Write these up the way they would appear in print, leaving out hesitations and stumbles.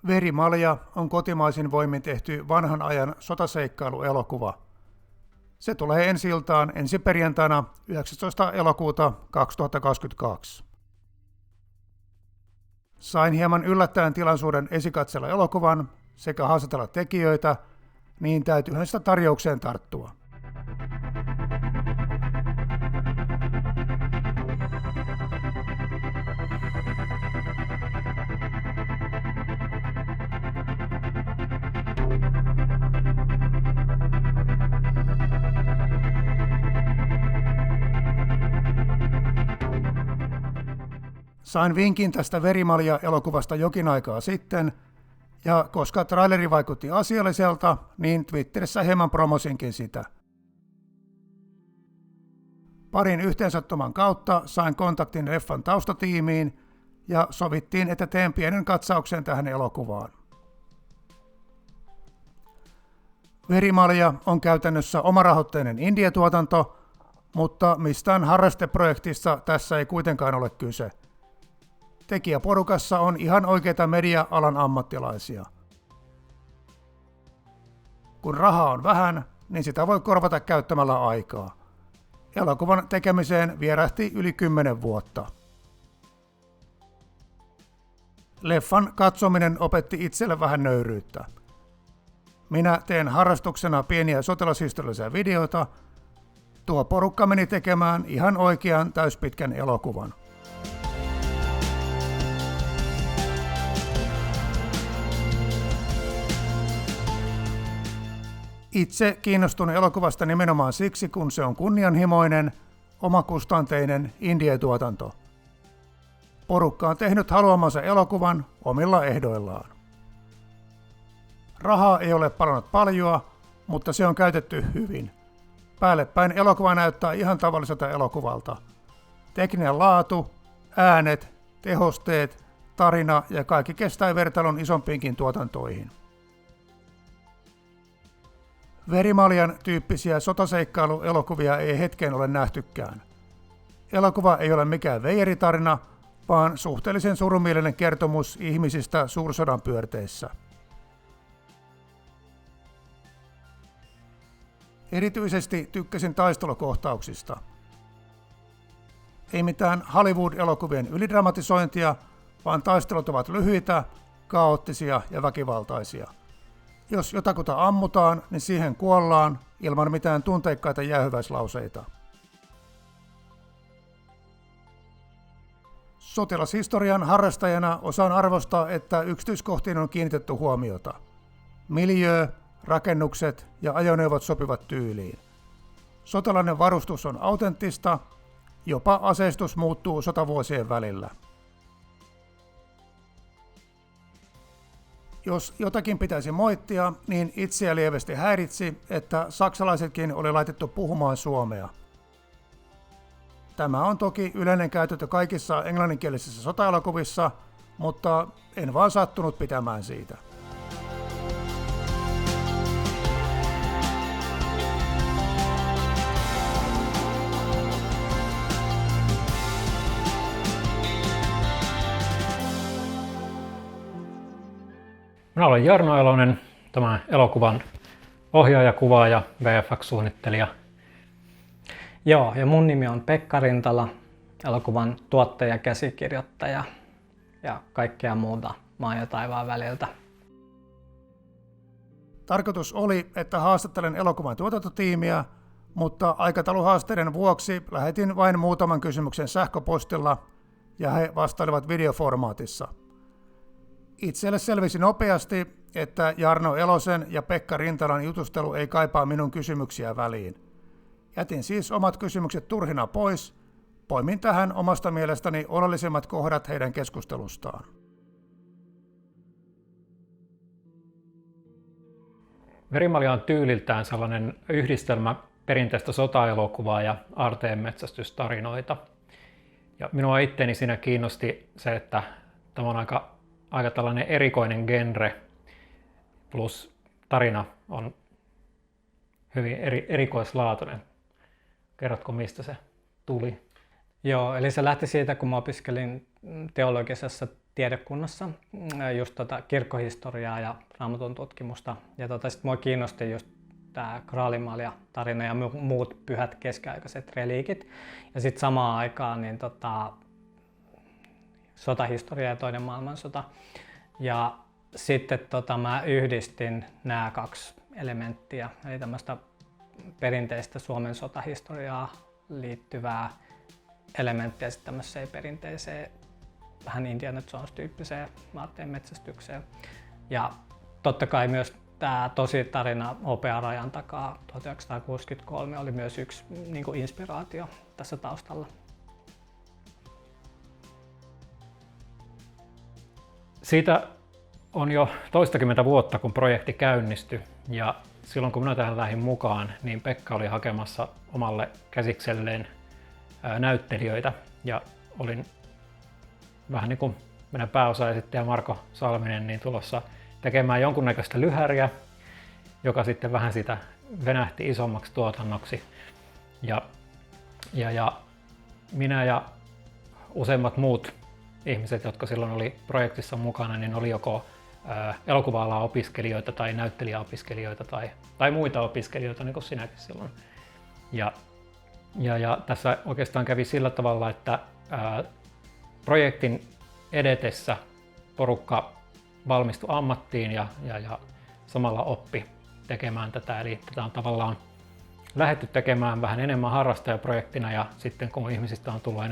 Verimalja on kotimaisin voimin tehty vanhan ajan sotaseikkailuelokuva. Se tulee ensi-iltaan ensi perjantaina 19. elokuuta 2022. Sain hieman yllättäen tilaisuuden esikatsella elokuvan sekä haastatella tekijöitä, niin täytyyhän sitä tarjoukseen tarttua. Sain vinkin tästä Verimalja-elokuvasta jokin aikaa sitten, ja koska traileri vaikutti asialliselta, niin Twitterissä hieman promosinkin sitä. Parin yhteensattuman kautta sain kontaktin leffan taustatiimiin, ja sovittiin, että teen pienen katsauksen tähän elokuvaan. Verimalja on käytännössä omarahoitteinen indie-tuotanto, mutta mistään harrasteprojektista tässä ei kuitenkaan ole kyse. Tekijäporukassa on ihan oikeita media-alan ammattilaisia. Kun rahaa on vähän, niin sitä voi korvata käyttämällä aikaa. Elokuvan tekemiseen vierähti yli 10 vuotta. Leffan katsominen opetti itselle vähän nöyryyttä. Minä teen harrastuksena pieniä sotilashistoriallisia videoita. Tuo porukka meni tekemään ihan oikean täyspitkän elokuvan. Itse kiinnostun elokuvasta nimenomaan siksi, kun se on kunnianhimoinen, omakustanteinen indie-tuotanto. Porukka on tehnyt haluamansa elokuvan omilla ehdoillaan. Rahaa ei ole palannut paljoa, mutta se on käytetty hyvin. Päällepäin elokuva näyttää ihan tavalliselta elokuvalta. Tekninen laatu, äänet, tehosteet, tarina ja kaikki kestää vertailun isompiinkin tuotantoihin. Verimaljan tyyppisiä sotaseikkailuelokuvia ei hetkeen ole nähtykään. Elokuva ei ole mikään veijeritarina, vaan suhteellisen surumielinen kertomus ihmisistä suursodan pyörteissä. Erityisesti tykkäsin taistelukohtauksista. Ei mitään Hollywood-elokuvien ylidramatisointia, vaan taistelut ovat lyhyitä, kaoottisia ja väkivaltaisia. Jos jotakuta ammutaan, niin siihen kuollaan ilman mitään tunteikkaita jäähyväislauseita. Sotilashistorian harrastajana osaan arvostaa, että yksityiskohtiin on kiinnitetty huomiota. Miljöö, rakennukset ja ajoneuvot sopivat tyyliin. Sotilainen varustus on autenttista, jopa aseistus muuttuu sotavuosien välillä. Jos jotakin pitäisi moittia, niin itseä lievästi häiritsi, että saksalaisetkin oli laitettu puhumaan suomea. Tämä on toki yleinen käytäntö kaikissa englanninkielisissä sotaelokuvissa, mutta en vaan sattunut pitämään siitä. Minä olen Jarno Elonen, tämän elokuvan ohjaaja, kuvaaja, VFX-suunnittelija. Joo, ja mun nimi on Pekka Rintala, elokuvan tuottaja, käsikirjoittaja ja kaikkea muuta maan ja taivaan väliltä. Tarkoitus oli, että haastattelen elokuvan tuotantotiimiä, mutta aikatauluhaasteiden vuoksi lähetin vain muutaman kysymyksen sähköpostilla ja he vastailivat videoformaatissa. Itselle selvisi nopeasti, että Jarno Elosen ja Pekka Rintalan jutustelu ei kaipaa minun kysymyksiä väliin. Jätin siis omat kysymykset turhina pois, poimin tähän omasta mielestäni oleellisimmat kohdat heidän keskustelustaan. Verimalja on tyyliltään sellainen yhdistelmä perinteistä sotaelokuvaa ja aarteenmetsästystarinoita. Ja minua itteni siinä kiinnosti se, että tämä on aika tällainen erikoinen genre, plus tarina on hyvin erikoislaatuinen. Kerrotko, mistä se tuli? Joo, eli se lähti siitä, kun mä opiskelin teologisessa tiedekunnassa, just kirkkohistoriaa ja Raamatun tutkimusta. Ja sitten mua kiinnosti just tämä Graalimalja-tarina ja muut pyhät keskiaikaiset reliikit. Ja sitten samaan aikaan niin sotahistoria ja toinen maailmansota. Ja sitten mä yhdistin nämä kaksi elementtiä, eli tämmöistä perinteistä Suomen sotahistoriaa liittyvää elementtiä sitten tämmöiseen perinteiseen vähän Indiana Jones-tyyppiseen aarteen metsästykseen. Ja totta kai myös tämä tositarina Hopearajan takaa 1963 oli myös yksi niin kuin inspiraatio tässä taustalla. Siitä on jo toistakymmentä vuotta, kun projekti käynnistyi, ja silloin kun minä tähän lähdin mukaan, niin Pekka oli hakemassa omalle käsikselleen näyttelijöitä, ja olin vähän niin kuin meidän pääosaesittäjä Marko Salminen niin tulossa tekemään jonkunnäköistä lyhäriä, joka sitten vähän sitä venähti isommaksi tuotannoksi. Ja minä ja useimmat muut ihmiset, jotka silloin oli projektissa mukana, niin oli joko elokuva-alan opiskelijoita tai näyttelijäopiskelijoita tai muita opiskelijoita, niin kuin sinäkin silloin. Ja tässä oikeastaan kävi sillä tavalla, että projektin edetessä porukka valmistui ammattiin ja samalla oppi tekemään tätä. Eli tätä on tavallaan lähdetty tekemään vähän enemmän harrastajaprojektina, ja sitten kun ihmisistä on tullut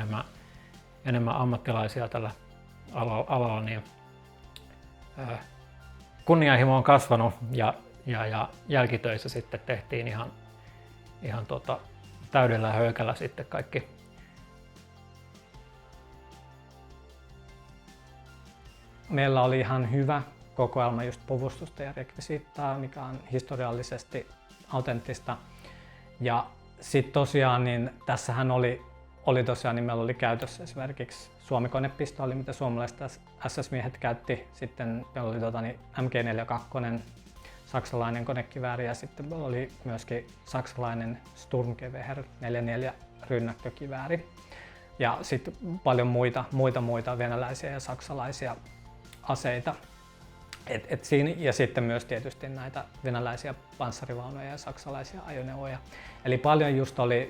enemmän ammattilaisia tällä alalla, niin kunnianhimo on kasvanut ja jälkitöissä sitten tehtiin ihan täydellä höykällä sitten kaikki. Meillä oli ihan hyvä kokoelma just puvustusta ja rekvisiittaa, mikä on historiallisesti autenttista. Ja sitten tosiaan, niin tässähän oli tosiaan, niin meillä oli käytössä esimerkiksi Suomi-konepistooli, mitä suomalaiset SS-miehet käytti. Sitten meillä oli MG42, saksalainen konekivääri, ja sitten meillä oli myöskin saksalainen Sturmgewehr 44 rynnäkkökivääri. Ja sitten paljon muita venäläisiä ja saksalaisia aseita. Ja sitten myös tietysti näitä venäläisiä panssarivaunuja ja saksalaisia ajoneuvoja. Eli paljon just oli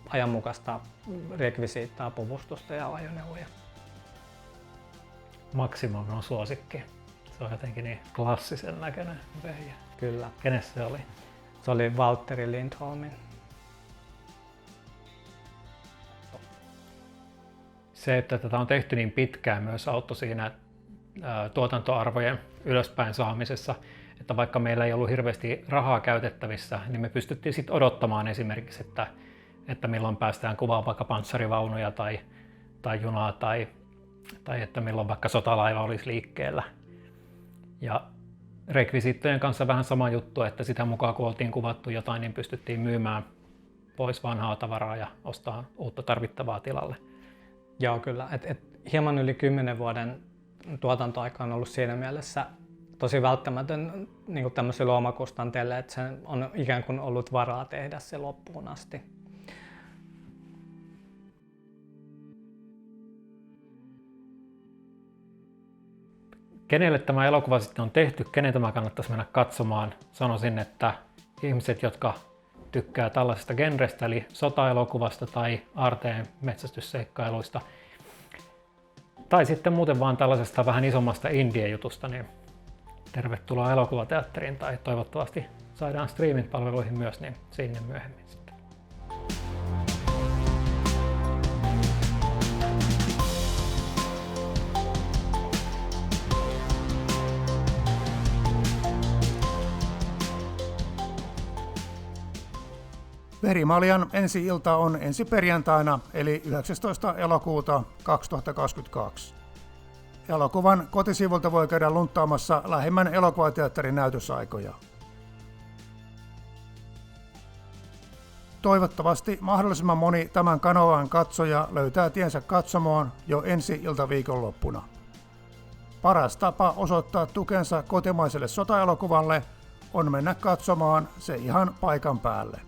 ajanmukaista rekvisiittaa, puvustusta ja ajoneuvoja. Maximum on suosikki. Se on jotenkin niin klassisen näköinen vehje. Kyllä. Kenes se oli? Se oli Valtteri Lindholmin. Se, että tätä on tehty niin pitkään, myös auttoi siinä tuotantoarvojen ylöspäin saamisessa, että vaikka meillä ei ollut hirveästi rahaa käytettävissä, niin me pystyttiin sitten odottamaan esimerkiksi, että milloin päästään kuvaamaan vaikka panssarivaunuja tai junaa tai että milloin vaikka sotalaiva olisi liikkeellä. Ja rekvisiittojen kanssa vähän sama juttu, että sitä mukaan kun oltiin kuvattu jotain, niin pystyttiin myymään pois vanhaa tavaraa ja ostaa uutta tarvittavaa tilalle. Joo, kyllä. Hieman yli 10 vuoden tuotantoaika on ollut siinä mielessä tosi välttämätön niin tämmöisille omakustanteille, että se on ikään kuin ollut varaa tehdä se loppuun asti. Kenelle tämä elokuva sitten on tehty, kenen tämä kannattaisi mennä katsomaan? Sanoisin, että ihmiset, jotka tykkää tällaisesta genrestä, eli sotaelokuvasta tai aarteen metsästysseikkailuista, tai sitten muuten vaan tällaisesta vähän isommasta indie-jutusta, niin tervetuloa elokuvateatteriin, tai toivottavasti saadaan streaming-palveluihin myös, niin sinne myöhemmin sitten. Verimaljan ensi-ilta on ensi perjantaina, eli 19. elokuuta 2022. Elokuvan kotisivulta voi käydä lunttaamassa lähimmän elokuvateatterin näytösaikoja. Toivottavasti mahdollisimman moni tämän kanavan katsoja löytää tiensä katsomoon jo ensi iltaviikonloppuna. Paras tapa osoittaa tukensa kotimaiselle sotaelokuvalle on mennä katsomaan se ihan paikan päälle.